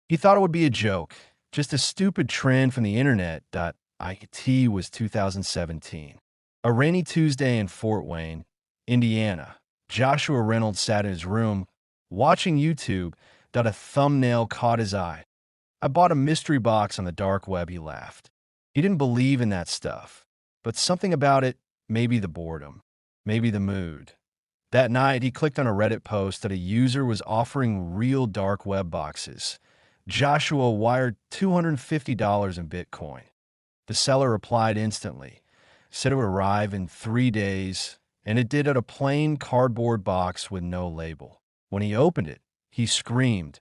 He thought it would be a joke, just a stupid trend from the internet. It was 2017. A rainy Tuesday in Fort Wayne, Indiana. Joshua Reynolds sat in his room, watching YouTube. A thumbnail caught his eye. I bought a mystery box on the dark web, he laughed. He didn't believe in that stuff, but something about it, maybe the boredom, maybe the mood. That night, he clicked on a Reddit post that a user was offering real dark web boxes. Joshua wired $250 in Bitcoin. The seller replied instantly, said it would arrive in 3 days, and it did, at a plain cardboard box with no label. When he opened it, he screamed,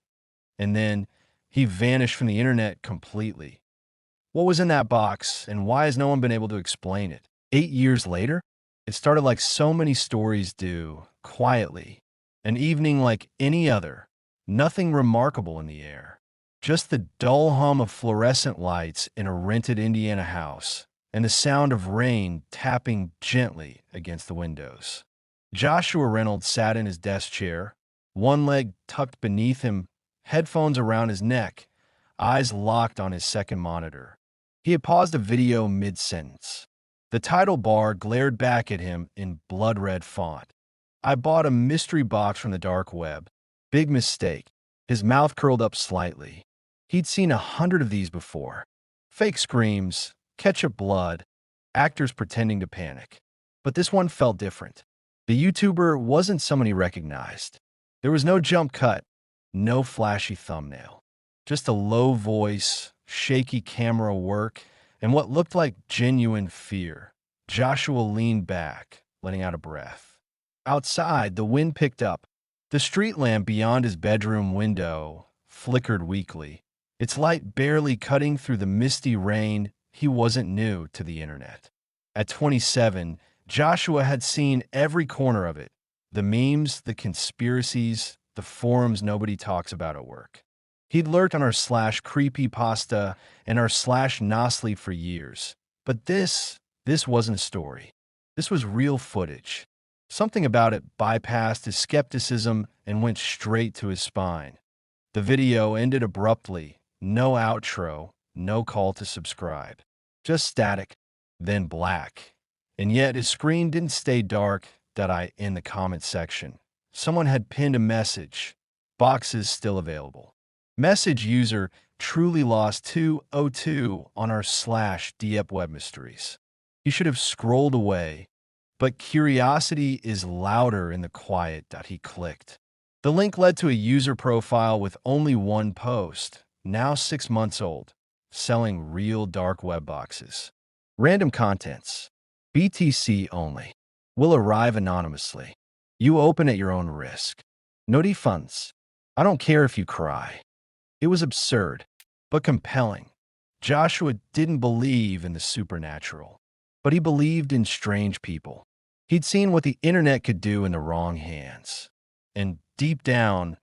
and then he vanished from the internet completely. What was in that box, and why has no one been able to explain it? 8 years later, it started like so many stories do, quietly. An evening like any other, nothing remarkable in the air. Just the dull hum of fluorescent lights in a rented Indiana house, and the sound of rain tapping gently against the windows. Joshua Reynolds sat in his desk chair, one leg tucked beneath him, headphones around his neck, eyes locked on his second monitor. He had paused a video mid-sentence. The title bar glared back at him in blood-red font. I bought a mystery box from the dark web. Big mistake. His mouth curled up slightly. He'd seen 100 of these before. Fake screams, ketchup blood, actors pretending to panic. But this one felt different. The YouTuber wasn't someone he recognized. There was no jump cut, no flashy thumbnail. Just a low voice, shaky camera work, and what looked like genuine fear. Joshua leaned back, letting out a breath. Outside, the wind picked up. The street lamp beyond his bedroom window flickered weakly, its light barely cutting through the misty rain. He wasn't new to the internet. At 27, Joshua had seen every corner of it. The memes, the conspiracies, the forums nobody talks about at work. He'd lurked on our /creepypasta and our /Nosly for years. But this wasn't a story. This was real footage. Something about it bypassed his skepticism and went straight to his spine. The video ended abruptly. No outro, no call to subscribe. Just static, then black. And yet his screen didn't stay dark. In the comment section, someone had pinned a message. Boxes still available. Message user truly lost 202 on our /Diep web mysteries. He should have scrolled away, but curiosity is louder in the quiet. He clicked. The link led to a user profile with only one post, now 6 months old, selling real dark web boxes. Random contents. BTC only. Will arrive anonymously. You open at your own risk. No refunds. I don't care if you cry. It was absurd, but compelling. Joshua didn't believe in the supernatural, but he believed in strange people. He'd seen what the internet could do in the wrong hands. And deep down,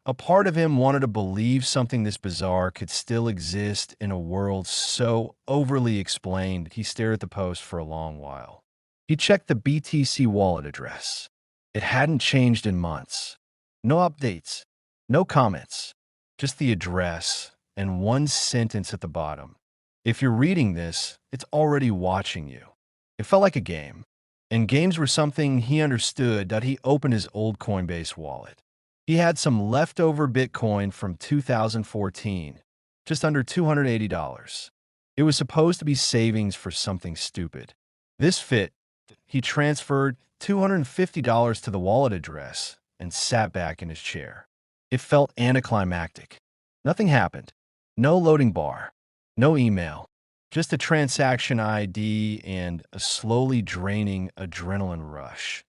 a part of him wanted to believe something this bizarre could still exist in a world so overly explained. He stared at the post for a long while. He checked the BTC wallet address. It hadn't changed in months. No updates, no comments, just the address and one sentence at the bottom. If you're reading this, it's already watching you. It felt like a game. And games were something he understood. He opened his old Coinbase wallet. He had some leftover Bitcoin from 2014, just under $280. It was supposed to be savings for something stupid. This fit. He transferred $250 to the wallet address and sat back in his chair. It felt anticlimactic. Nothing happened. No loading bar. No email. Just a transaction ID and a slowly draining adrenaline rush.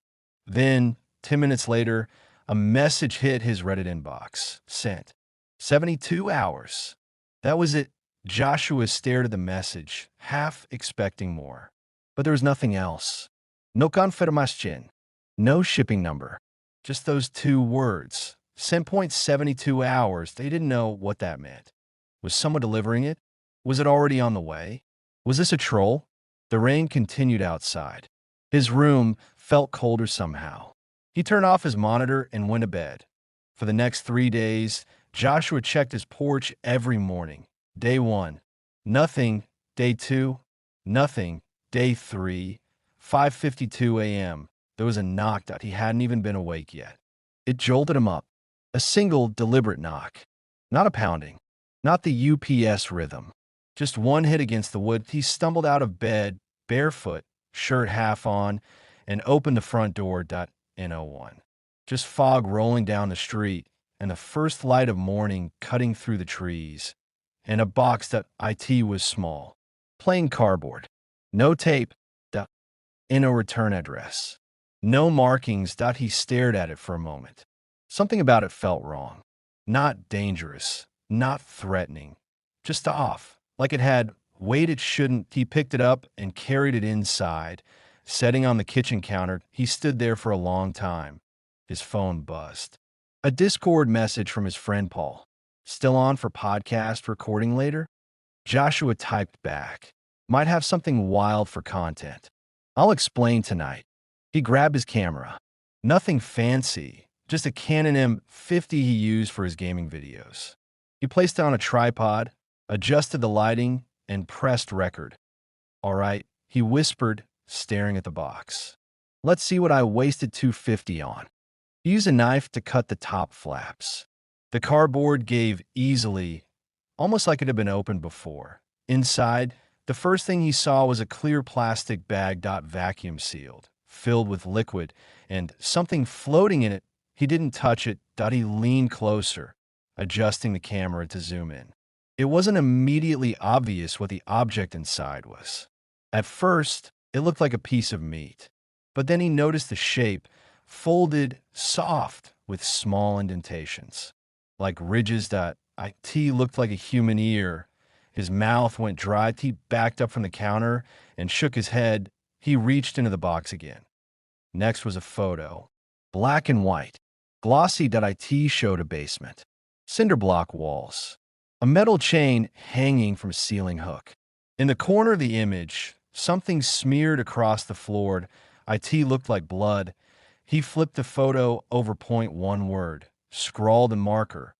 Then, 10 minutes later, a message hit his Reddit inbox. Sent. 72 hours. That was it. Joshua stared at the message, half expecting more. But there was nothing else. No confirmation. No shipping number. Just those 2 words. Sent point 72 hours. They didn't know what that meant. Was someone delivering it? Was it already on the way? Was this a troll? The rain continued outside. His room felt colder somehow. He turned off his monitor and went to bed. For the next 3 days, Joshua checked his porch every morning. Day 1, nothing. Day 2, nothing. Day 3, 5:52 a.m. There was a knock that he hadn't even been awake yet. It jolted him up. A single, deliberate knock. Not a pounding. Not the UPS rhythm. Just one hit against the wood. He stumbled out of bed, barefoot, shirt half on, and opened the front door. N01. Just fog rolling down the street, and the first light of morning cutting through the trees. And a box that IT was small. Plain cardboard. No tape. In a return address. No markings. He stared at it for a moment. Something about it felt wrong. Not dangerous. Not threatening. Just off. Like it had weight it shouldn't. He picked it up and carried it inside. Setting on the kitchen counter, he stood there for a long time. His phone buzzed. A Discord message from his friend Paul. Still on for podcast recording later? Joshua typed back. Might have something wild for content. I'll explain tonight. He grabbed his camera. Nothing fancy, just a Canon M50 he used for his gaming videos. He placed it on a tripod, adjusted the lighting, and pressed record. All right, he whispered, staring at the box. Let's see what I wasted $250 on. Use a knife to cut the top flaps. The cardboard gave easily, almost like it had been opened before. Inside, the first thing he saw was a clear plastic bag, vacuum sealed, filled with liquid, and something floating in it. He didn't touch it. He leaned closer, adjusting the camera to zoom in. It wasn't immediately obvious what the object inside was. At first, it looked like a piece of meat, but then he noticed the shape, folded, soft, with small indentations. Like ridges. It looked like a human ear. His mouth went dry. He backed up from the counter and shook his head. He reached into the box again. Next was a photo. Black and white. Glossy. It showed a basement. Cinder block walls. A metal chain hanging from a ceiling hook. In the corner of the image, something smeared across the floor. It looked like blood. He flipped the photo over. One word. Scrawled in marker.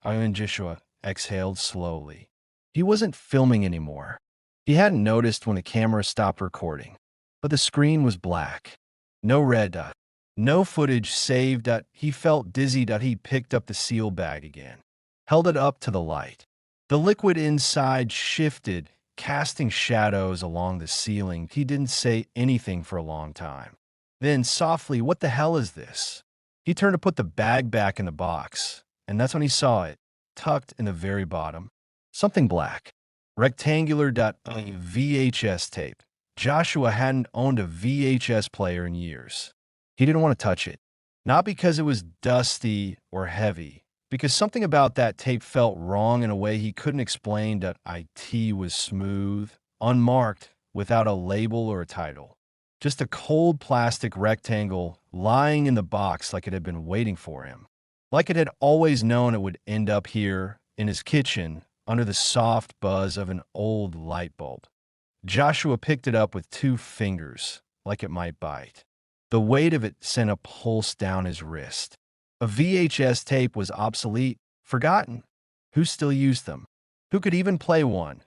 Joshua exhaled slowly. He wasn't filming anymore. He hadn't noticed when the camera stopped recording. But the screen was black. No red. No footage saved. He felt dizzy. He picked up the seal bag again. Held it up to the light. The liquid inside shifted, casting shadows along the ceiling. He didn't say anything for a long time. Then, softly, what the hell is this? He turned to put the bag back in the box, and that's when he saw it, tucked in the very bottom. Something black. Rectangular. VHS tape. Joshua hadn't owned a VHS player in years. He didn't want to touch it. Not because it was dusty or heavy, because something about that tape felt wrong in a way he couldn't explain. It was smooth, unmarked, without a label or a title. Just a cold plastic rectangle lying in the box like it had been waiting for him. Like it had always known it would end up here, in his kitchen, under the soft buzz of an old light bulb. Joshua picked it up with 2 fingers, like it might bite. The weight of it sent a pulse down his wrist. A VHS tape was obsolete, forgotten. Who still used them? Who could even play one?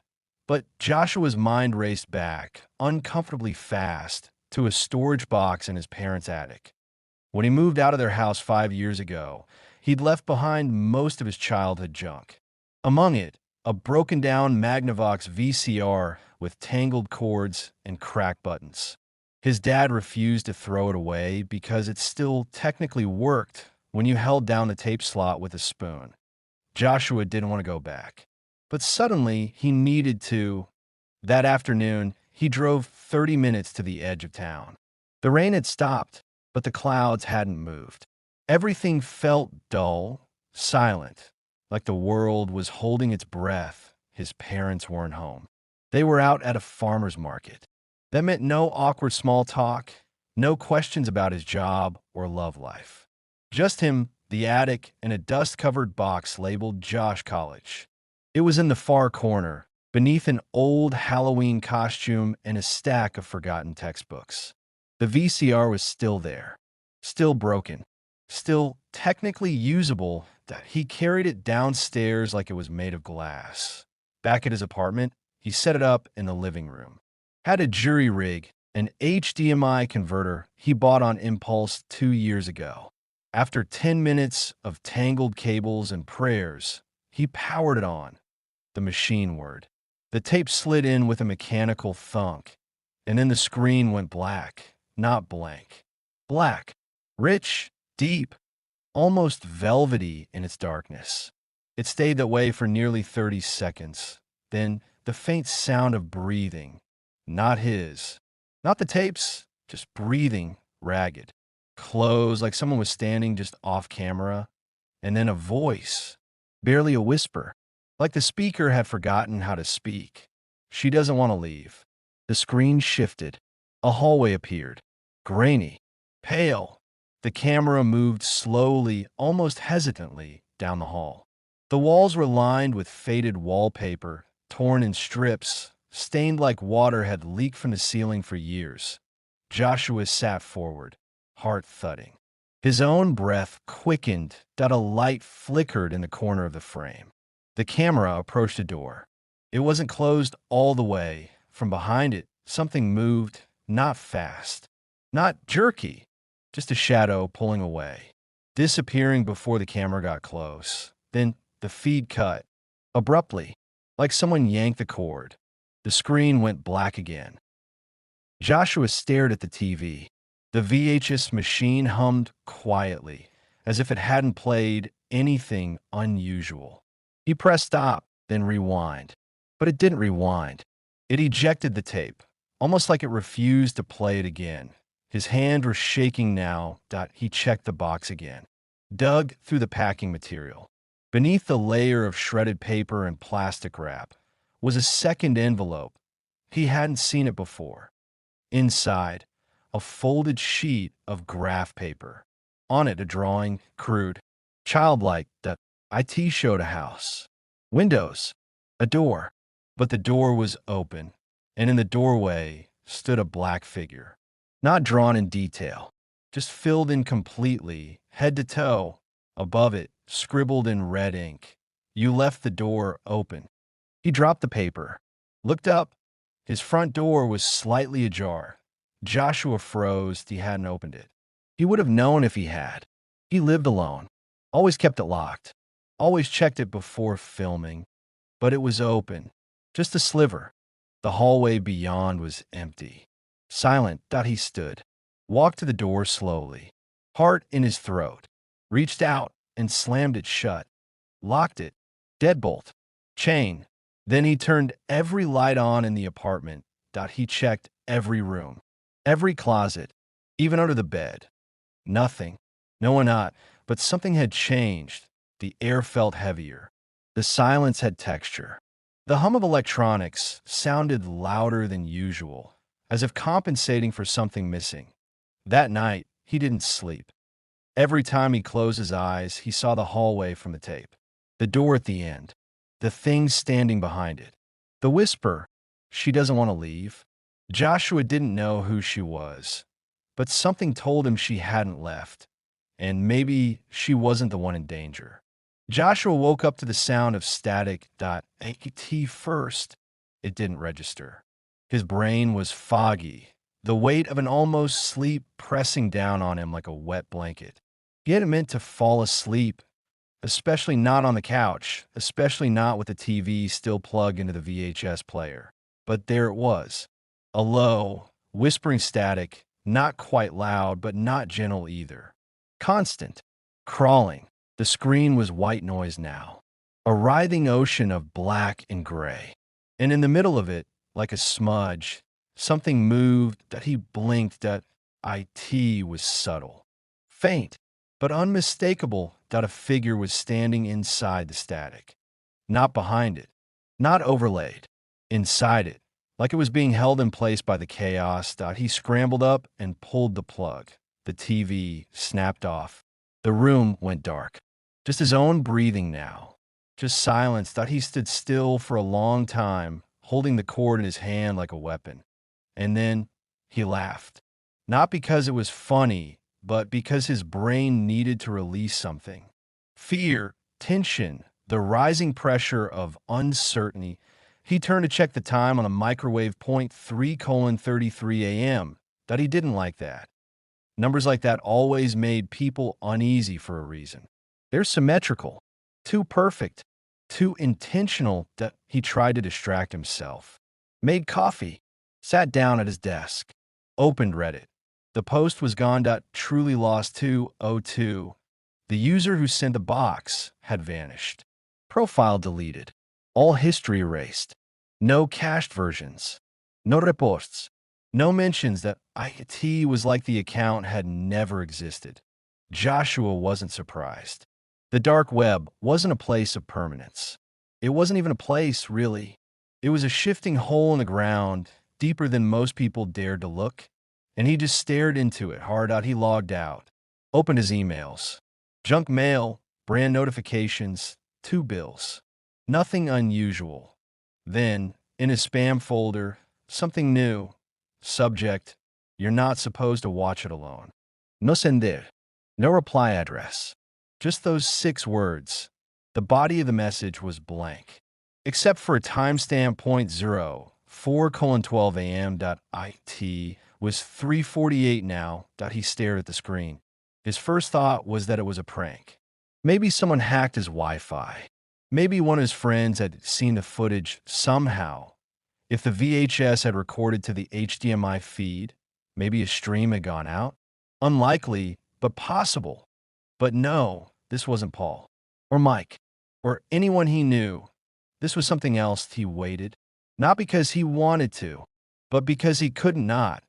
But Joshua's mind raced back, uncomfortably fast, to a storage box in his parents' attic. When he moved out of their house 5 years ago, he'd left behind most of his childhood junk. Among it, a broken-down Magnavox VCR with tangled cords and cracked buttons. His dad refused to throw it away because it still technically worked when you held down the tape slot with a spoon. Joshua didn't want to go back. But suddenly, he needed to. That afternoon, he drove 30 minutes to the edge of town. The rain had stopped, but the clouds hadn't moved. Everything felt dull, silent, like the world was holding its breath. His parents weren't home. They were out at a farmer's market. That meant no awkward small talk, no questions about his job or love life. Just him, the attic, and a dust-covered box labeled Josh College. It was in the far corner, beneath an old Halloween costume and a stack of forgotten textbooks. The VCR was still there, still broken, still technically usable, He carried it downstairs like it was made of glass. Back at his apartment, he set it up in the living room. Had a jury rig, an HDMI converter he bought on impulse 2 years ago. After 10 minutes of tangled cables and prayers, he powered it on. The machine word. The tape slid in with a mechanical thunk, and then the screen went black, not blank. Black, rich, deep, almost velvety in its darkness. It stayed that way for nearly 30 seconds. Then the faint sound of breathing, not his, not the tape's, just breathing, ragged, close like someone was standing just off camera, and then a voice, barely a whisper, like the speaker had forgotten how to speak. She doesn't want to leave. The screen shifted. A hallway appeared, grainy, pale. The camera moved slowly, almost hesitantly, down the hall. The walls were lined with faded wallpaper, torn in strips, stained like water had leaked from the ceiling for years. Joshua sat forward, heart thudding. His own breath quickened, that a light flickered in the corner of the frame. The camera approached a door. It wasn't closed all the way. From behind it, something moved, not fast, not jerky, just a shadow pulling away, disappearing before the camera got close. Then the feed cut, abruptly, like someone yanked the cord. The screen went black again. Joshua stared at the TV. The VHS machine hummed quietly, as if it hadn't played anything unusual. He pressed stop, then rewind. But it didn't rewind. It ejected the tape, almost like it refused to play it again. His hand was shaking now. He checked the box again, dug through the packing material. Beneath the layer of shredded paper and plastic wrap was a second envelope. He hadn't seen it before. Inside, a folded sheet of graph paper. On it, a drawing, crude, childlike, that IT showed a house. Windows, a door. But the door was open, and in the doorway stood a black figure. Not drawn in detail, just filled in completely, head to toe. Above it, scribbled in red ink, "You left the door open." He dropped the paper, looked up. His front door was slightly ajar. Joshua froze. He hadn't opened it. He would have known if he had. He lived alone, always kept it locked, always checked it before filming. But it was open, just a sliver. The hallway beyond was empty. Silent, he stood, walked to the door slowly, heart in his throat, reached out and slammed it shut, locked it, deadbolt, chain. Then he turned every light on in the apartment. He checked every room, every closet, even under the bed. Nothing. No one not, but something had changed. The air felt heavier. The silence had texture. The hum of electronics sounded louder than usual, as if compensating for something missing. That night, he didn't sleep. Every time he closed his eyes, he saw the hallway from the tape, the door at the end, the thing standing behind it. The whisper, "She doesn't want to leave." Joshua didn't know who she was, but something told him she hadn't left, and maybe she wasn't the one in danger. Joshua woke up to the sound of static. At first, it didn't register. His brain was foggy, the weight of an almost sleep pressing down on him like a wet blanket. He hadn't meant to fall asleep, especially not on the couch, especially not with the TV still plugged into the VHS player. But there it was, a low, whispering static, not quite loud, but not gentle either. Constant, crawling. The screen was white noise now, a writhing ocean of black and gray. And in the middle of it, like a smudge, something moved. He blinked. IT was subtle, faint, but unmistakable. A figure was standing inside the static, not behind it, not overlaid, inside it, like it was being held in place by the chaos. He scrambled up and pulled the plug. The TV snapped off. The room went dark. Just his own breathing now. Just silence. He stood still for a long time, holding the cord in his hand like a weapon. And then he laughed. Not because it was funny, but because his brain needed to release something. Fear, tension, the rising pressure of uncertainty. He turned to check the time on a microwave point 3:33 a.m. That he didn't like that. Numbers like that always made people uneasy for a reason. They're symmetrical, too perfect, too intentional that he tried to distract himself. Made coffee, sat down at his desk, opened Reddit. The post was gone. Truly lost 202. The user who sent the box had vanished. Profile deleted. All history erased. No cached versions. No reports. No mentions that IT was like the account had never existed. Joshua wasn't surprised. The dark web wasn't a place of permanence. It wasn't even a place, really. It was a shifting hole in the ground, deeper than most people dared to look, and he just stared into it hard out. He logged out, opened his emails. Junk mail, brand notifications, 2 bills. Nothing unusual. Then, in his spam folder, something new. Subject, you're not supposed to watch it alone. No sender. No reply address. Just those 6 words. The body of the message was blank, except for a timestamp .04:12 a.m. It was 3:48 now. He stared at the screen. His first thought was that it was a prank. Maybe someone hacked his Wi-Fi. Maybe one of his friends had seen the footage somehow. If the VHS had recorded to the HDMI feed, maybe a stream had gone out. Unlikely, but possible. But no, this wasn't Paul, or Mike, or anyone he knew. This was something else. He waited, not because he wanted to, but because he could not.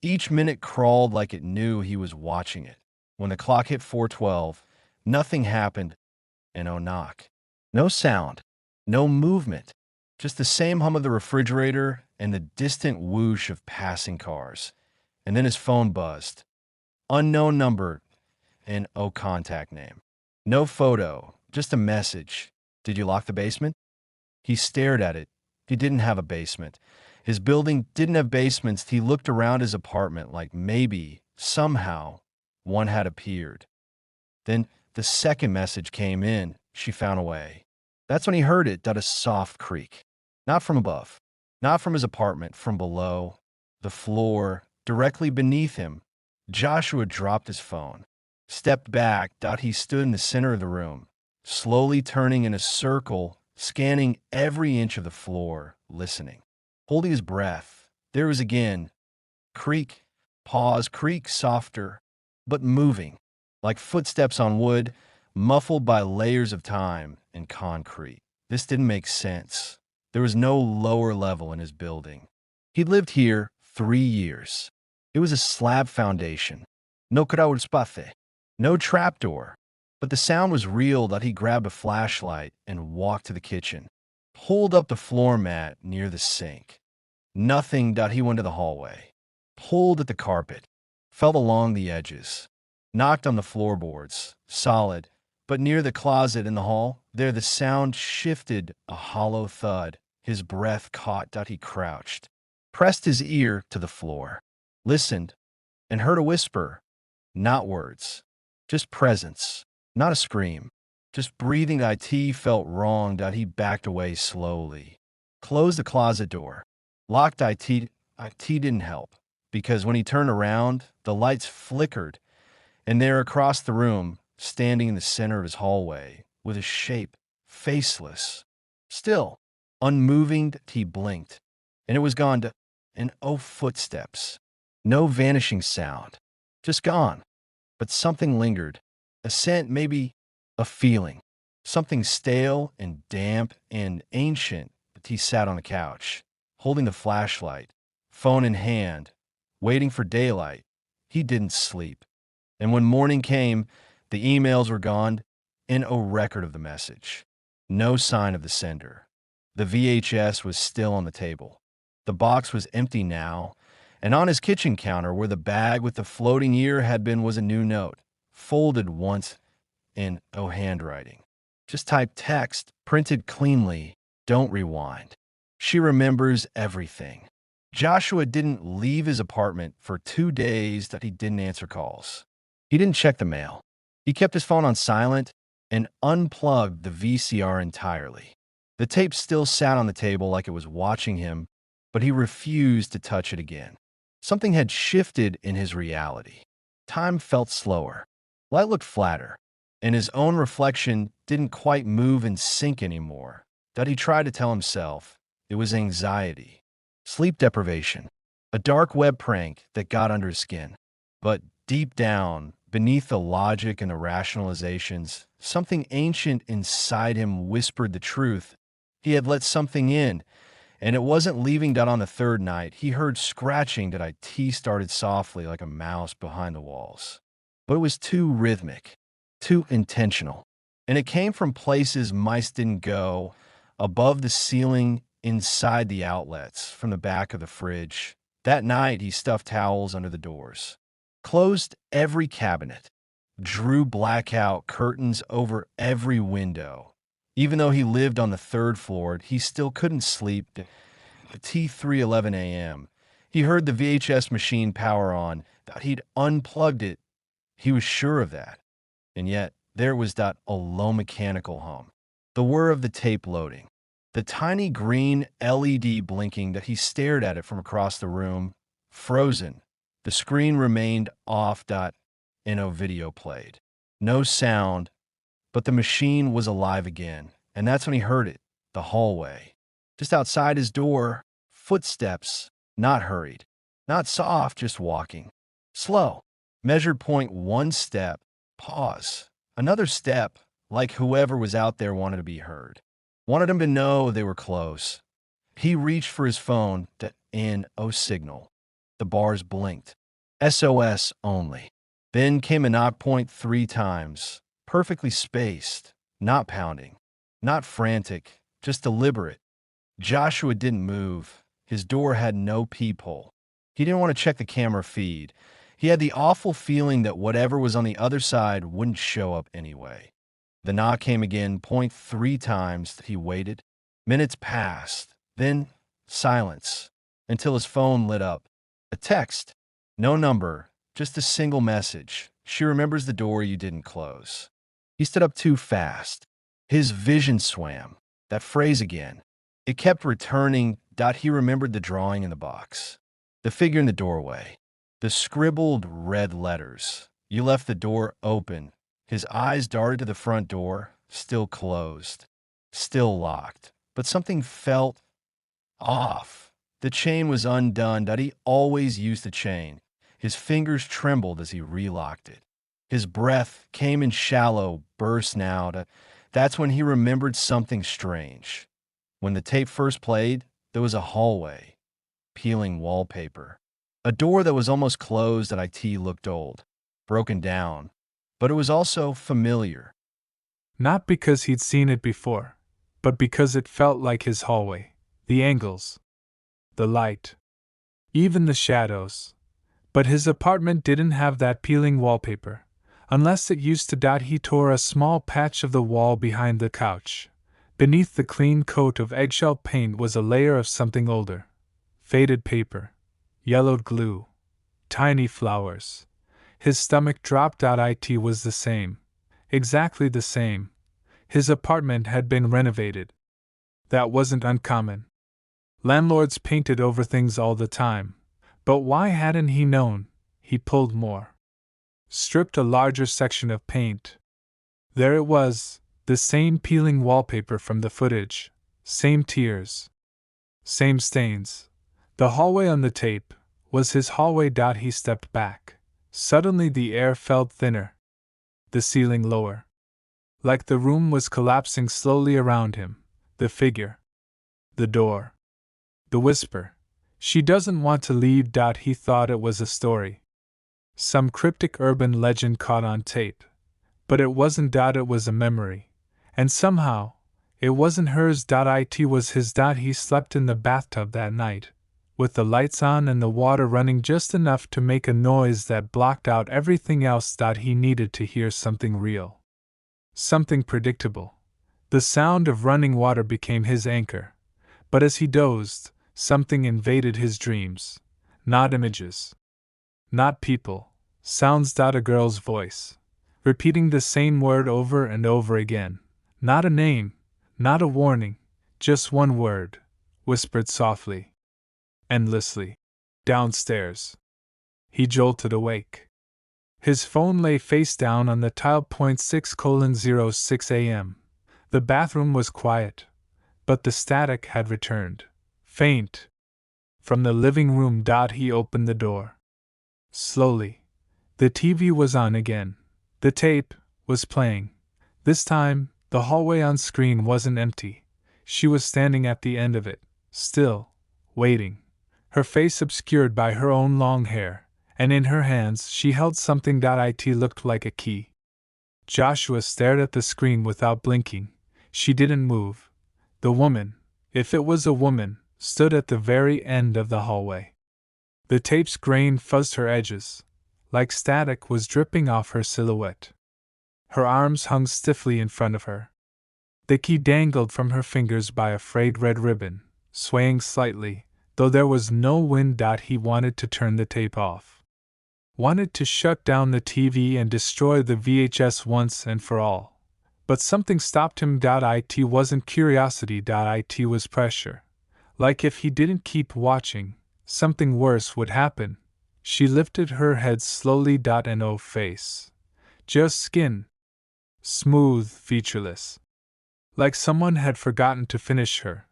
Each minute crawled like it knew he was watching it. When the clock hit 4:12, nothing happened, and oh knock. No sound, no movement. Just the same hum of the refrigerator and the distant whoosh of passing cars. And then his phone buzzed. Unknown number and oh contact name. No photo, just a message. Did you lock the basement? He stared at it. He didn't have a basement. His building didn't have basements. He looked around his apartment like maybe, somehow, one had appeared. Then the second message came in. She found a way. That's when he heard it, a soft creak. Not from above, not from his apartment, from below, the floor, directly beneath him. Joshua dropped his phone, stepped back. He stood in the center of the room, slowly turning in a circle, scanning every inch of the floor, listening, holding his breath. There was again, creak, pause, creak, softer, but moving, like footsteps on wood, muffled by layers of time and concrete. This didn't make sense. There was no lower level in his building. He'd lived here 3 years. It was a slab foundation. No space, no trapdoor. But the sound was real. He grabbed a flashlight and walked to the kitchen, pulled up the floor mat near the sink. Nothing. He went to the hallway, pulled at the carpet, felt along the edges, knocked on the floorboards, solid. But near the closet in the hall, there the sound shifted, a hollow thud. His breath caught. He crouched, pressed his ear to the floor, listened, and heard a whisper. Not words, just presence, not a scream, just breathing. It felt wrong. He backed away slowly, closed the closet door, locked it. It didn't help, because when he turned around, the lights flickered, and there across the room, standing in the center of his hallway, with a shape, faceless, still, unmoving. He blinked, and it was gone. And oh, footsteps. No vanishing sound, just gone. But something lingered, a scent, maybe a feeling, something stale and damp and ancient. But he sat on a couch, holding the flashlight, phone in hand, waiting for daylight. He didn't sleep. And when morning came, the emails were gone, and no record of the message. No sign of the sender. The VHS was still on the table. The box was empty now, and on his kitchen counter, where the bag with the floating ear had been, was a new note, folded once in handwriting. Just typed text, printed cleanly. Don't rewind. She remembers everything. Joshua didn't leave his apartment for 2 days. He didn't answer calls. He didn't check the mail. He kept his phone on silent, and unplugged the VCR entirely. The tape still sat on the table like it was watching him, but he refused to touch it again. Something had shifted in his reality. Time felt slower. Light looked flatter, and his own reflection didn't quite move in sync anymore. That he tried to tell himself it was anxiety, sleep deprivation, a dark web prank that got under his skin. But deep down, beneath the logic and the rationalizations, something ancient inside him whispered the truth. He had let something in, and it wasn't leaving. On the third night, he heard scratching that IT started softly like a mouse behind the walls. But it was too rhythmic, too intentional. And it came from places mice didn't go, above the ceiling, inside the outlets, from the back of the fridge. That night, he stuffed towels under the doors, closed every cabinet, drew blackout curtains over every window. Even though he lived on the third floor, he still couldn't sleep. At T3:11 a.m., he heard the VHS machine power on. That he'd unplugged it. He was sure of that. And yet, there was that a low mechanical hum, the whir of the tape loading, the tiny green LED blinking. That he stared at it from across the room, frozen. The screen remained off. And no video played. No sound, but the machine was alive again. And that's when he heard it, the hallway. Just outside his door, footsteps, not hurried, not soft, just walking. Slow. Measured point, one step, pause. Another step, like whoever was out there wanted to be heard. Wanted him to know they were close. He reached for his phone, no signal. The bars blinked. SOS only. Then came a knock point 3 times, perfectly spaced, not pounding, not frantic, just deliberate. Joshua didn't move. His door had no peephole. He didn't want to check the camera feed. He had the awful feeling that whatever was on the other side wouldn't show up anyway. The knock came again, 3 times. He waited. Minutes passed. Then silence, until his phone lit up. A text. No number, just a single message. She remembers the door you didn't close. He stood up too fast. His vision swam. That phrase again. It kept returning. He remembered the drawing in the box, the figure in the doorway, the scribbled red letters. You left the door open. His eyes darted to the front door, still closed, still locked. But something felt off. The chain was undone. He always used the chain. His fingers trembled as he relocked it. His breath came in shallow bursts now. That's when he remembered something strange. When the tape first played, there was a hallway, peeling wallpaper. A door that was almost closed. IT looked old, broken down, but it was also familiar. Not because he'd seen it before, but because it felt like his hallway. The angles, the light, even the shadows. But his apartment didn't have that peeling wallpaper, unless it used to. He tore a small patch of the wall behind the couch. Beneath the clean coat of eggshell paint was a layer of something older. Faded paper, yellowed glue, tiny flowers. His stomach dropped out. IT was the same. Exactly the same. His apartment had been renovated. That wasn't uncommon. Landlords painted over things all the time. But why hadn't he known? He pulled more. Stripped a larger section of paint. There it was, the same peeling wallpaper from the footage, same tears, same stains. The hallway on the tape was his hallway. He stepped back. Suddenly the air felt thinner, the ceiling lower. Like the room was collapsing slowly around him. The figure, the door, the whisper. She doesn't want to leave. He thought it was a story. Some cryptic urban legend caught on tape. But it wasn't. It was a memory. And somehow, it wasn't hers. It was his. He slept in the bathtub that night, with the lights on and the water running just enough to make a noise that blocked out everything else. He needed to hear something real. Something predictable. The sound of running water became his anchor. But as he dozed, something invaded his dreams. Not images. Not people. Sounds. A girl's voice. repeating the same word over and over again. Not a name, not a warning, just one word, whispered softly. Endlessly. Downstairs. He jolted awake. His phone lay face down on the tile. 6:06 a.m. The bathroom was quiet, but the static had returned. Faint. From the living room. He opened the door. Slowly. The TV was on again. The tape was playing. This time, the hallway on screen wasn't empty. She was standing at the end of it, still, waiting, her face obscured by her own long hair, and in her hands she held something. It looked like a key. Joshua stared at the screen without blinking. She didn't move. The woman, if it was a woman, stood at the very end of the hallway. The tape's grain fuzzed her edges, like static was dripping off her silhouette. Her arms hung stiffly in front of her. The key dangled from her fingers by a frayed red ribbon, swaying slightly, though there was no wind. He wanted to turn the tape off. Wanted to shut down the TV and destroy the VHS once and for all. But something stopped him. It wasn't curiosity. It was pressure. Like if he didn't keep watching, something worse would happen. She lifted her head slowly. No face. Just skin. Smooth, featureless. Like someone had forgotten to finish her.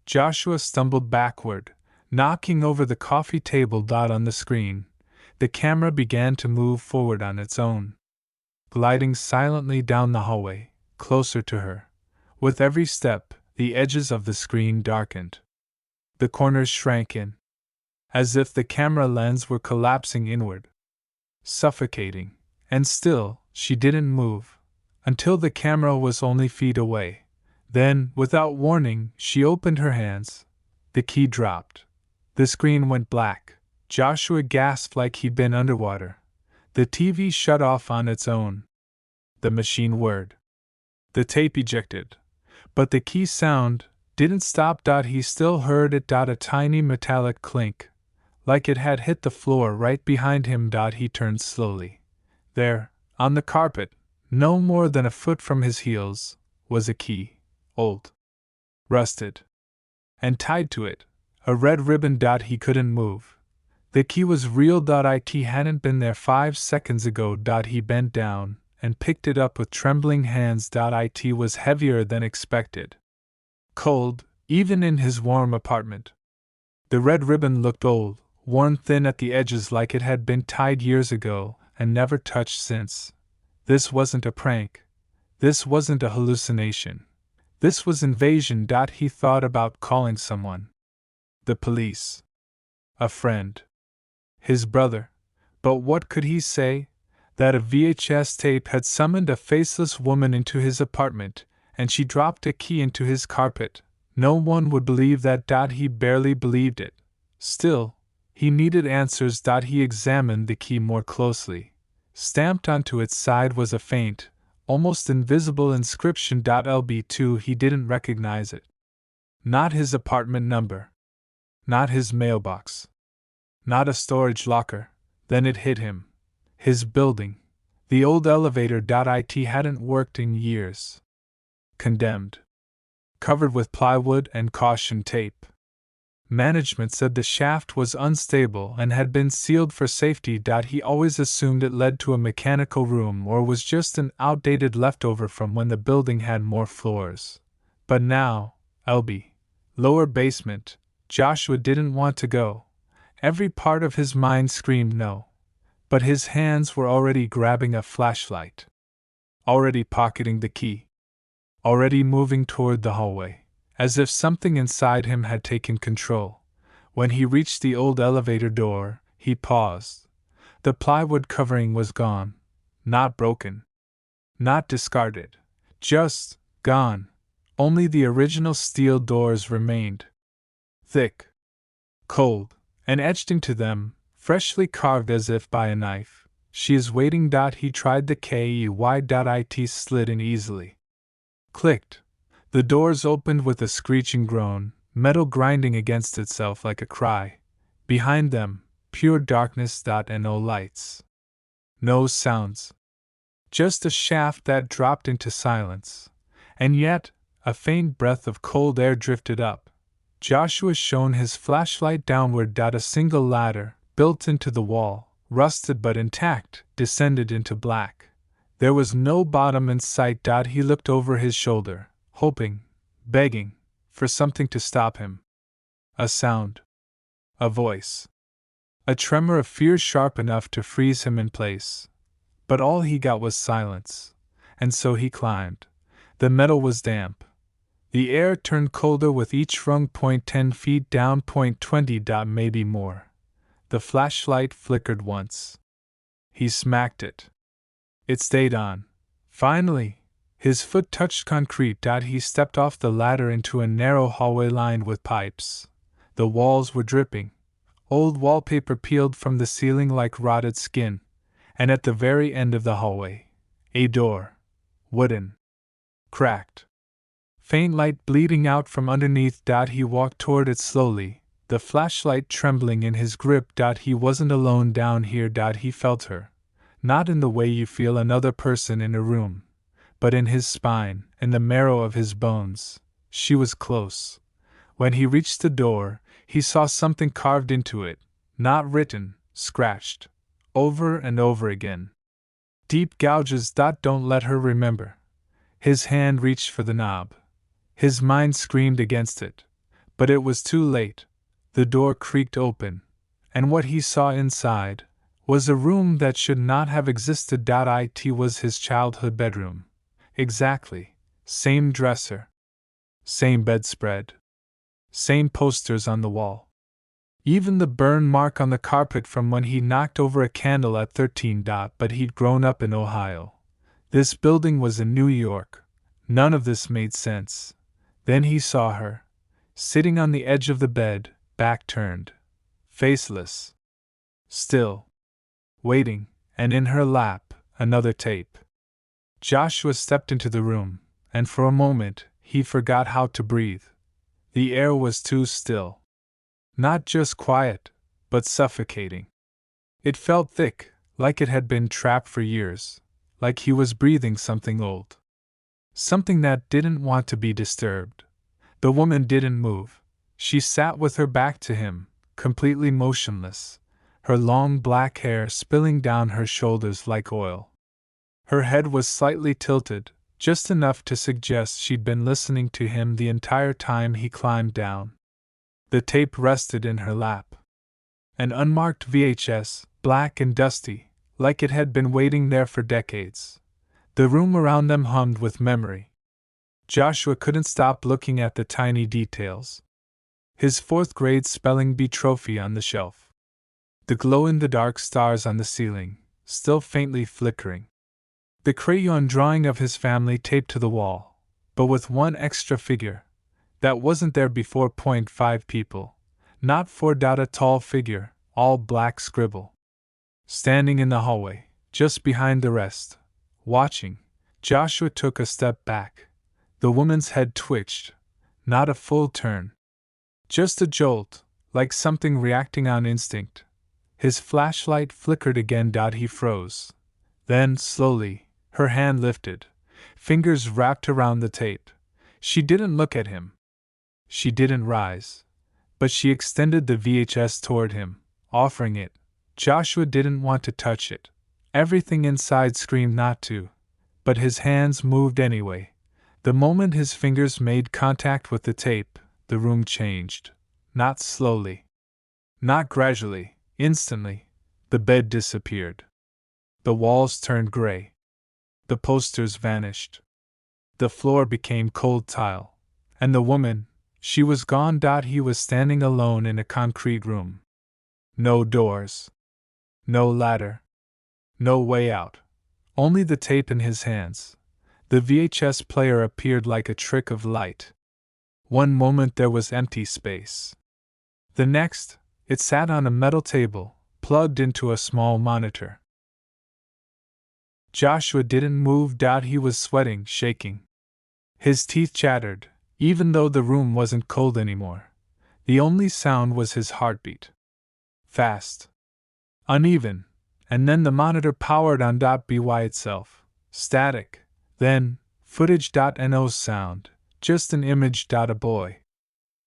Joshua stumbled backward, knocking over the coffee table. On the screen, the camera began to move forward on its own, gliding silently down the hallway, closer to her. With every step, the edges of the screen darkened. The corners shrank in, as if the camera lens were collapsing inward, suffocating, and still, she didn't move, until the camera was only feet away. Then, without warning, she opened her hands. The key dropped. The screen went black. Joshua gasped like he'd been underwater. The TV shut off on its own. The machine whirred. The tape ejected. But the key sound didn't stop. He still heard it. A tiny metallic clink, like it had hit the floor right behind him. He turned slowly. There, on the carpet, no more than a foot from his heels, was a key. Old, rusted, and tied to it, a red ribbon. He couldn't move. The key was real. It hadn't been there 5 seconds ago. He bent down and picked it up with trembling hands. It was heavier than expected. Cold, even in his warm apartment. The red ribbon looked old, worn thin at the edges, like it had been tied years ago and never touched since. This wasn't a prank. This wasn't a hallucination. This was invasion. He thought about calling someone. The police. A friend. His brother. But what could he say? That a VHS tape had summoned a faceless woman into his apartment, and she dropped a key into his carpet. No one would believe that. He barely believed it. Still, he needed answers. He examined the key more closely. Stamped onto its side was a faint, almost invisible inscription. LB2. He didn't recognize it. Not his apartment number. Not his mailbox. Not a storage locker. Then it hit him. His building. The old elevator. It hadn't worked in years. Condemned. Covered with plywood and caution tape. Management said the shaft was unstable and had been sealed for safety. He always assumed it led to a mechanical room or was just an outdated leftover from when the building had more floors. But now, LB. Lower basement. Joshua didn't want to go. Every part of his mind screamed no. But his hands were already grabbing a flashlight. Already pocketing the key. Already moving toward the hallway. As if something inside him had taken control. When he reached the old elevator door, he paused. The plywood covering was gone. Not broken. Not discarded. Just gone. Only the original steel doors remained. Thick. Cold. And etched into them, freshly carved as if by a knife. She is waiting. He tried the key. It slid in easily. Clicked. The doors opened with a screeching groan, metal grinding against itself like a cry. Behind them, pure darkness. And no lights. No sounds. Just a shaft that dropped into silence. And yet, a faint breath of cold air drifted up. Joshua shone his flashlight downward. A single ladder, built into the wall, rusted but intact, descended into black. There was no bottom in sight. He looked over his shoulder, hoping, begging, for something to stop him. A sound. A voice. A tremor of fear sharp enough to freeze him in place. But all he got was silence. And so he climbed. The metal was damp. The air turned colder with each rung. 10 feet down. 20. Maybe more. The flashlight flickered once. He smacked it. It stayed on. Finally, his foot touched concrete. He stepped off the ladder into a narrow hallway lined with pipes. The walls were dripping. Old wallpaper peeled from the ceiling like rotted skin. And at the very end of the hallway, a door. Wooden. Cracked. Faint light bleeding out from underneath. He walked toward it slowly, the flashlight trembling in his grip. He wasn't alone down here. He felt her. Not in the way you feel another person in a room, but in his spine, in the marrow of his bones. She was close. When he reached the door, he saw something carved into it, not written, scratched, over and over again. Deep gouges. Don't let her remember. His hand reached for the knob. His mind screamed against it. But it was too late. The door creaked open, and what he saw inside was a room that should not have existed. It was his childhood bedroom. Exactly. Same dresser. Same bedspread. Same posters on the wall. Even the burn mark on the carpet from when he knocked over a candle at 13. But he'd grown up in Ohio. This building was in New York. None of this made sense. Then he saw her, sitting on the edge of the bed, back turned. Faceless. Still. Waiting, and in her lap, another tape. Joshua stepped into the room, and for a moment, he forgot how to breathe. The air was too still. Not just quiet, but suffocating. It felt thick, like it had been trapped for years, like he was breathing something old. Something that didn't want to be disturbed. The woman didn't move. She sat with her back to him, completely motionless, her long black hair spilling down her shoulders like oil. Her head was slightly tilted, just enough to suggest she'd been listening to him the entire time he climbed down. The tape rested in her lap. An unmarked VHS, black and dusty, like it had been waiting there for decades. The room around them hummed with memory. Joshua couldn't stop looking at the tiny details. His 4th grade spelling bee trophy on the shelf. The glow-in-the-dark stars on the ceiling, still faintly flickering. The crayon drawing of his family taped to the wall, but with one extra figure. That wasn't there before. 5 people. Not 4. A tall figure, all black scribble. Standing in the hallway, just behind the rest. Watching, Joshua took a step back. The woman's head twitched. Not a full turn. Just a jolt, like something reacting on instinct. His flashlight flickered again. He froze. Then, slowly, her hand lifted. Fingers wrapped around the tape. She didn't look at him. She didn't rise. But she extended the VHS toward him, offering it. Joshua didn't want to touch it. Everything inside screamed not to. But his hands moved anyway. The moment his fingers made contact with the tape, the room changed. Not slowly. Not gradually, instantly. The bed disappeared. The walls turned gray. The posters vanished. The floor became cold tile. And the woman, she was gone. He was standing alone in a concrete room. No doors. No ladder. No way out. Only the tape in his hands. The VHS player appeared like a trick of light. One moment there was empty space. The next, it sat on a metal table, plugged into a small monitor. Joshua didn't move. He was sweating, shaking. His teeth chattered, even though the room wasn't cold anymore. The only sound was his heartbeat. Fast. Uneven. And then the monitor powered on. By itself. Static. Then, footage.no sound. Just an image. A boy.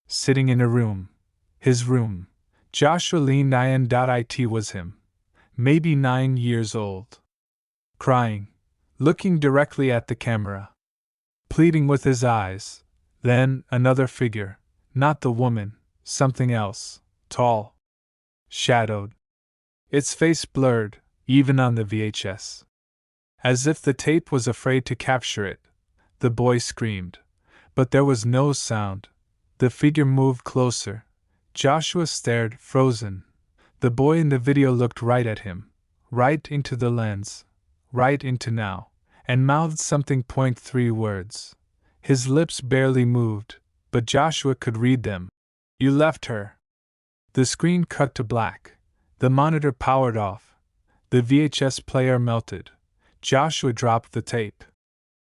Sitting in a room. His room. Joshua leaned in. It was him. Maybe 9 years old. Crying. Looking directly at the camera. Pleading with his eyes. Then, another figure. Not the woman. Something else. Tall. Shadowed. Its face blurred, even on the VHS. As if the tape was afraid to capture it, the boy screamed. But there was no sound. The figure moved closer. Joshua stared, frozen. The boy in the video looked right at him. Right into the lens. Right into now. And mouthed something. 3 words. His lips barely moved, but Joshua could read them. You left her. The screen cut to black. The monitor powered off. The VHS player melted. Joshua dropped the tape.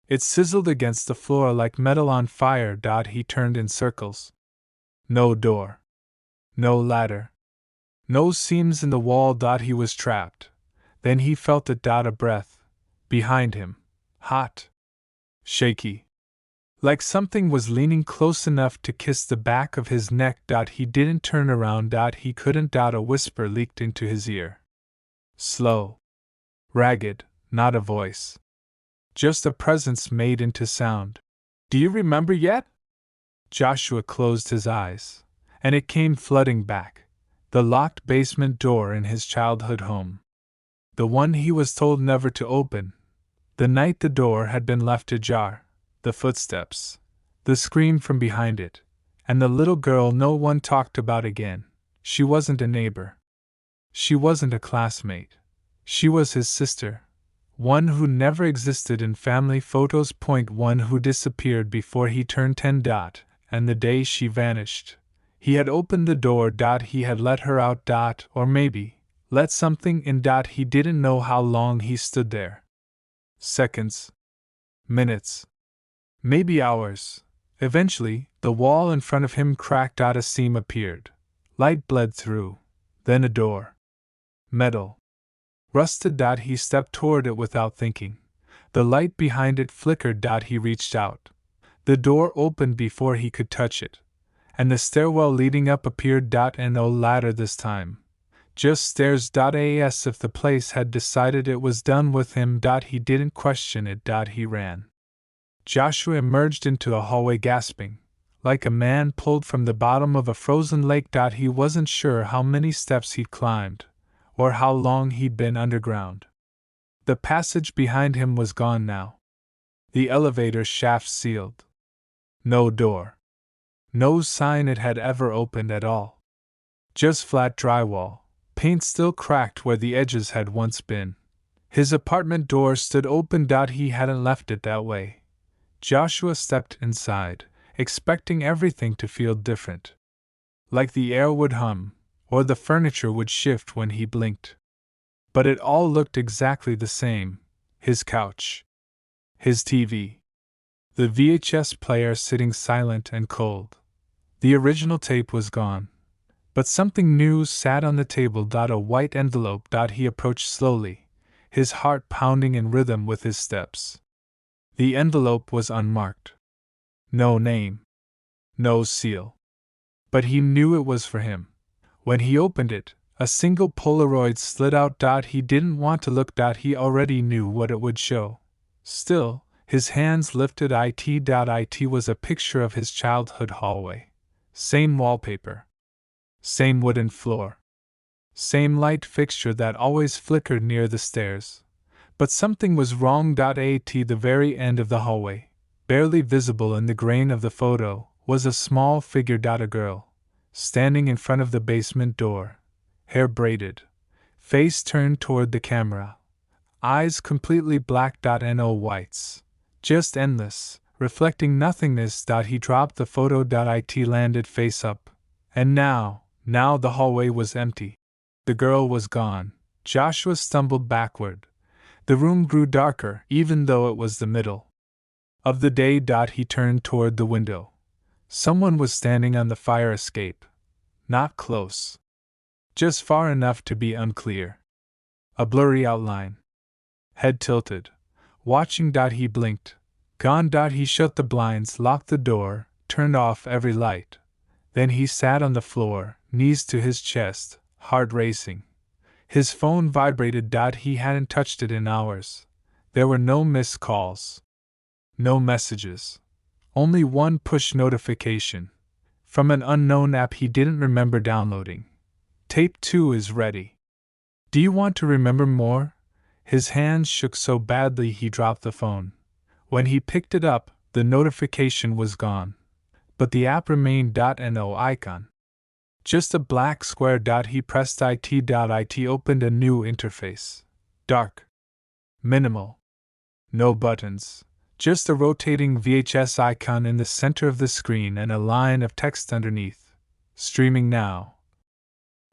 It sizzled against the floor like metal on fire. He turned in circles. No door. No ladder. No seams in the wall. He was trapped. Then he felt it. A breath. Behind him. Hot. Shaky. Like something was leaning close enough to kiss the back of his neck. He didn't turn around. He couldn't. A whisper leaked into his ear. Slow. Ragged, not a voice. Just a presence made into sound. Do you remember yet? Joshua closed his eyes, and it came flooding back. The locked basement door in his childhood home. The one he was told never to open. The night the door had been left ajar. The footsteps, the scream from behind it, and the little girl no one talked about again. She wasn't a neighbor. She wasn't a classmate. She was his sister. One who never existed in family photos. One who disappeared before he turned 10. And the day she vanished. He had opened the door. He had let her out. Or maybe, let something in. He didn't know how long he stood there. Seconds. Minutes. Maybe hours. Eventually, the wall in front of him cracked. A seam appeared. Light bled through. Then a door. Metal. Rusted. He stepped toward it without thinking. The light behind it flickered. He reached out. The door opened before he could touch it. And the stairwell leading up appeared. And no ladder this time. Just stairs. As if the place had decided it was done with him. He didn't question it. He ran. Joshua emerged into a hallway gasping, like a man pulled from the bottom of a frozen lake. He wasn't sure how many steps he'd climbed, or how long he'd been underground. The passage behind him was gone now. The elevator shaft sealed. No door. No sign it had ever opened at all. Just flat drywall, paint still cracked where the edges had once been. His apartment door stood open. He hadn't left it that way. Joshua stepped inside, expecting everything to feel different. Like the air would hum, or the furniture would shift when he blinked. But it all looked exactly the same. His couch. His TV. The VHS player sitting silent and cold. The original tape was gone. But something new sat on the table. A white envelope. He approached slowly, his heart pounding in rhythm with his steps. The envelope was unmarked. No name. No seal. But he knew it was for him. When he opened it, a single Polaroid slid out. He didn't want to look. He already knew what it would show. Still, his hands lifted. It was a picture of his childhood hallway. Same wallpaper. Same wooden floor. Same light fixture that always flickered near the stairs. But something was wrong. At the very end of the hallway, barely visible in the grain of the photo, was a small figure. A girl, standing in front of the basement door, hair braided, face turned toward the camera, eyes completely black. No whites, just endless, reflecting nothingness. He dropped the photo. It landed face up, and now the hallway was empty. The girl was gone. Joshua stumbled backward. The room grew darker, even though it was the middle of the day. He turned toward the window. Someone was standing on the fire escape. Not close. Just far enough to be unclear. A blurry outline. Head tilted. Watching. He blinked. Gone. He shut the blinds, locked the door, turned off every light. Then he sat on the floor, knees to his chest, heart racing. His phone vibrated. He hadn't touched it in hours. There were no missed calls. No messages. Only one push notification. From an unknown app he didn't remember downloading. Tape 2 is ready. Do you want to remember more? His hands shook so badly he dropped the phone. When he picked it up, the notification was gone. But the app remained. No icon. Just a black square. He pressed it. It opened a new interface. Dark. Minimal. No buttons. Just a rotating VHS icon in the center of the screen and a line of text underneath. Streaming now.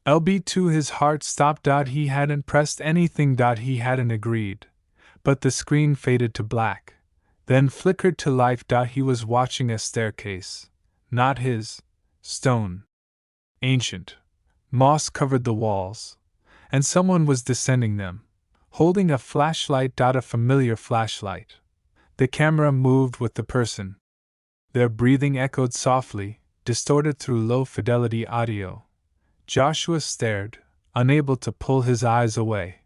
LB2. His heart stopped. He hadn't pressed anything. He hadn't agreed. But the screen faded to black. Then flickered to life. He was watching a staircase. Not his. Stone. Ancient. Moss covered the walls. And someone was descending them. Holding a flashlight. A familiar flashlight. The camera moved with the person. Their breathing echoed softly, distorted through low-fidelity audio. Joshua stared, unable to pull his eyes away.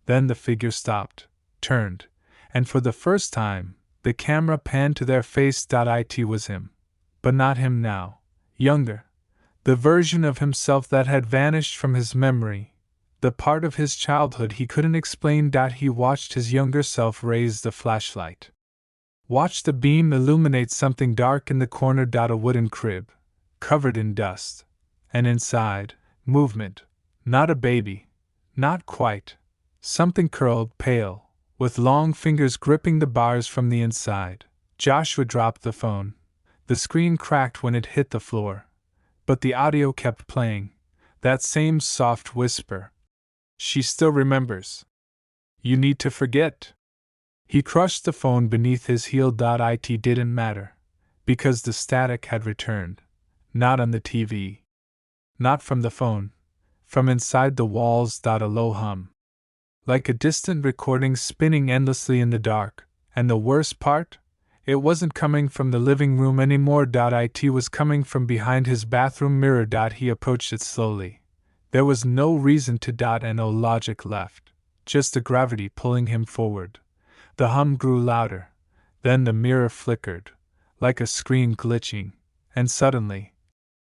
Then the figure stopped, turned, and for the first time, the camera panned to their face. It was him. But not him now. Younger. The version of himself that had vanished from his memory. The part of his childhood he couldn't explain. He watched his younger self raise the flashlight. Watch the beam illuminate something dark in the corner. A wooden crib, covered in dust. And inside, movement. Not a baby. Not quite. Something curled, pale, with long fingers gripping the bars from the inside. Joshua dropped the phone. The screen cracked when it hit the floor. But the audio kept playing. That same soft whisper. She still remembers. You need to forget. He crushed the phone beneath his heel. It didn't matter. Because the static had returned. Not on the TV. Not from the phone. From inside the walls. A low hum. Like a distant recording spinning endlessly in the dark. And the worst part? It wasn't coming from the living room anymore. It was coming from behind his bathroom mirror. He approached it slowly. There was no reason to. And no logic left. Just the gravity pulling him forward. The hum grew louder. Then the mirror flickered, like a screen glitching, and suddenly,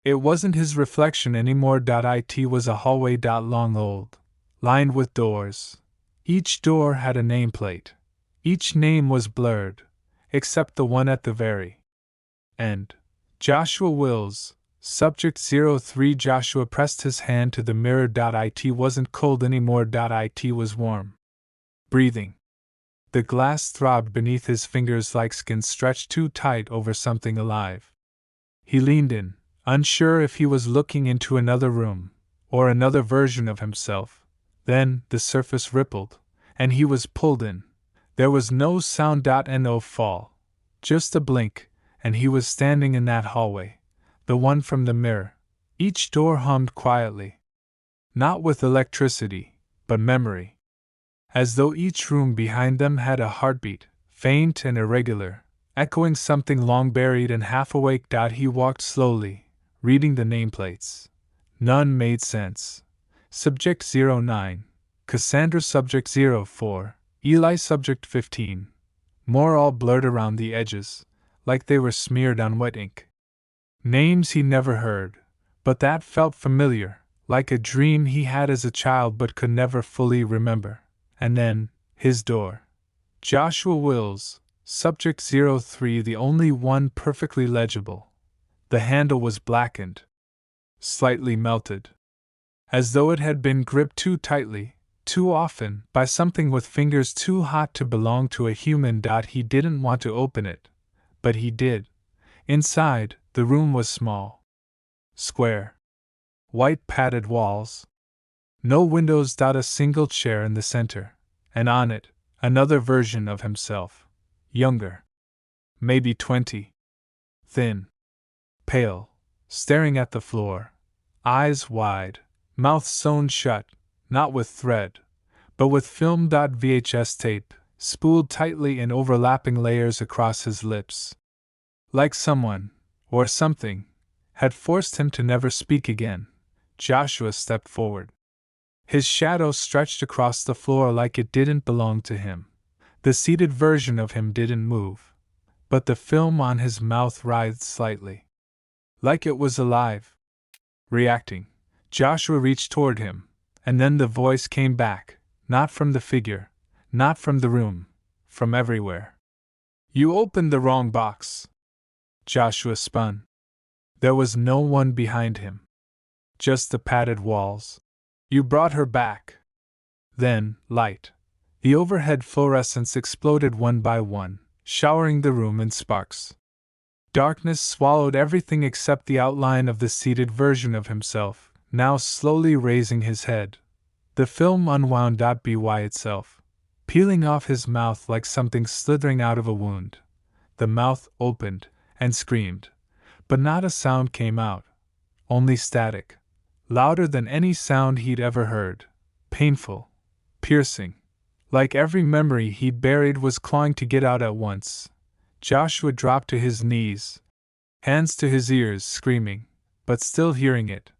it wasn't his reflection anymore. It was a hallway. Long old, lined with doors. Each door had a nameplate. Each name was blurred, except the one at the very end. Joshua Wills, Subject 03. Joshua pressed his hand to the mirror. It wasn't cold anymore. It was warm. Breathing. The glass throbbed beneath his fingers like skin stretched too tight over something alive. He leaned in, unsure if he was looking into another room, or another version of himself. Then the surface rippled, and he was pulled in. There was no sound. And no fall. Just a blink, and he was standing in that hallway, the one from the mirror. Each door hummed quietly. Not with electricity, but memory. As though each room behind them had a heartbeat, faint and irregular, echoing something long buried and half awake. He walked slowly, reading the nameplates. None made sense. Subject 09, Cassandra Subject 04, Eli Subject 15. More all blurred around the edges, like they were smeared on wet ink. Names he never heard, but that felt familiar, like a dream he had as a child but could never fully remember. And then, his door. Joshua Wills, Subject 03, the only one perfectly legible. The handle was blackened. Slightly melted. As though it had been gripped too tightly, too often, by something with fingers too hot to belong to a human. He didn't want to open it. But he did. Inside, the room was small. Square. White padded walls. No windows. A single chair in the center, and on it, another version of himself. Younger. Maybe 20. Thin. Pale. Staring at the floor. Eyes wide. Mouth sewn shut, not with thread, but with film. VHS tape, spooled tightly in overlapping layers across his lips. Like someone, or something, had forced him to never speak again, Joshua stepped forward. His shadow stretched across the floor like it didn't belong to him. The seated version of him didn't move, but the film on his mouth writhed slightly. Like it was alive. Reacting, Joshua reached toward him, and then the voice came back, not from the figure, not from the room, from everywhere. "You opened the wrong box." Joshua spun. There was no one behind him. Just the padded walls. "You brought her back." Then, light. The overhead fluorescents exploded one by one, showering the room in sparks. Darkness swallowed everything except the outline of the seated version of himself, now slowly raising his head. The film unwound by itself, peeling off his mouth like something slithering out of a wound. The mouth opened and screamed, but not a sound came out, only static, louder than any sound he'd ever heard, painful, piercing. Like every memory he'd buried was clawing to get out at once. Joshua dropped to his knees, hands to his ears, screaming, but still hearing it.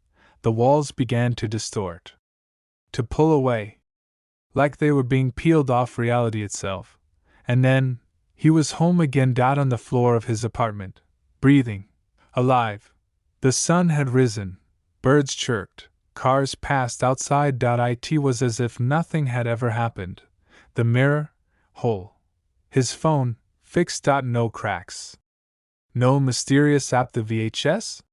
The walls began to distort, to pull away, like they were being peeled off reality itself. And then, he was home again, on the floor of his apartment, breathing, alive. The sun had risen, birds chirped, cars passed outside. It was as if nothing had ever happened. The mirror, whole. His phone, fixed. No cracks. No mysterious app. The VHS?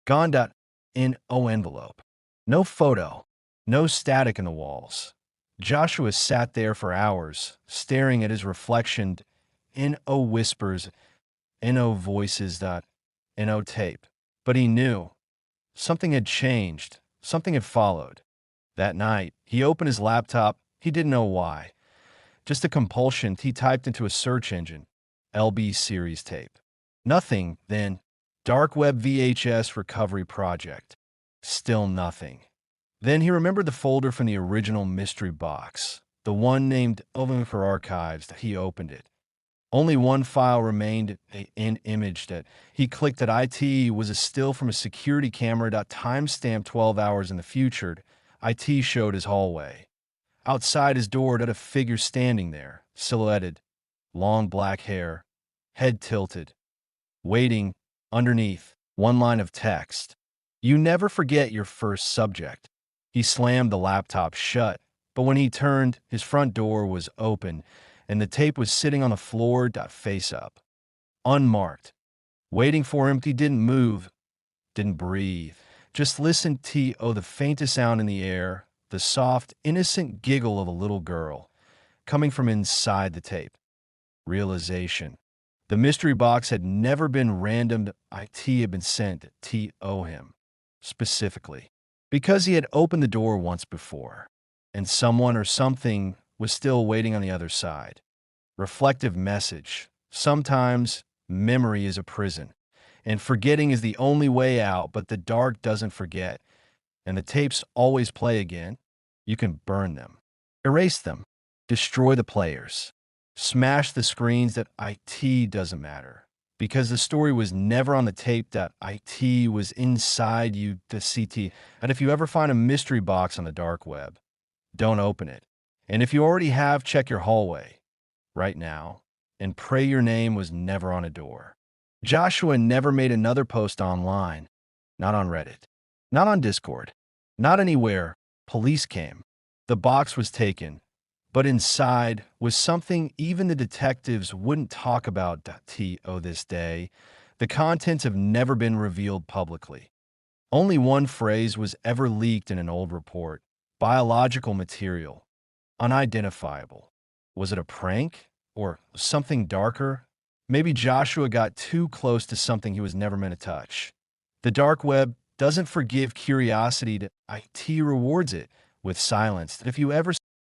Gone. In envelope. No photo. No static in the walls. Joshua sat there for hours, staring at his reflection in whispers, in voices, in tape. But he knew. Something had changed. Something had followed. That night, he opened his laptop. He didn't know why. Just a compulsion. He typed into a search engine, LB series tape. Nothing, then. Dark web VHS recovery project. Still nothing. Then he remembered the folder from the original mystery box, the one named Oven for Archives. He opened it. Only one file remained, an image that he clicked at. IT was a still from a security camera. Timestamp 12 hours in the future. IT showed his hallway. Outside his door, a figure standing there, silhouetted, long black hair, head tilted, waiting. Underneath, one line of text. "You never forget your first subject." He slammed the laptop shut, but when he turned, his front door was open, and the tape was sitting on the floor, face up. Unmarked. Waiting for him. He didn't move, didn't breathe. Just listened to the faintest sound in the air, the soft, innocent giggle of a little girl, coming from inside the tape. Realization. The mystery box had never been random. IT had been sent to him, specifically, because he had opened the door once before, and someone or something was still waiting on the other side. Reflective message. Sometimes memory is a prison, and forgetting is the only way out, but the dark doesn't forget, and the tapes always play again. You can burn them, erase them, destroy the players. Smash the screens. That IT doesn't matter, because the story was never on the tape. That IT was inside you, the CT. And if you ever find a mystery box on the dark web, don't open it. And if you already have, check your hallway right now and pray your name was never on a door. Joshua never made another post online, not on Reddit, not on Discord, not anywhere. Police came. The box was taken. But inside was something even the detectives wouldn't talk about. This day. The contents have never been revealed publicly. Only one phrase was ever leaked in an old report. Biological material. Unidentifiable. Was it a prank? Or something darker? Maybe Joshua got too close to something he was never meant to touch. The dark web doesn't forgive curiosity. IT rewards it with silence. That if you ever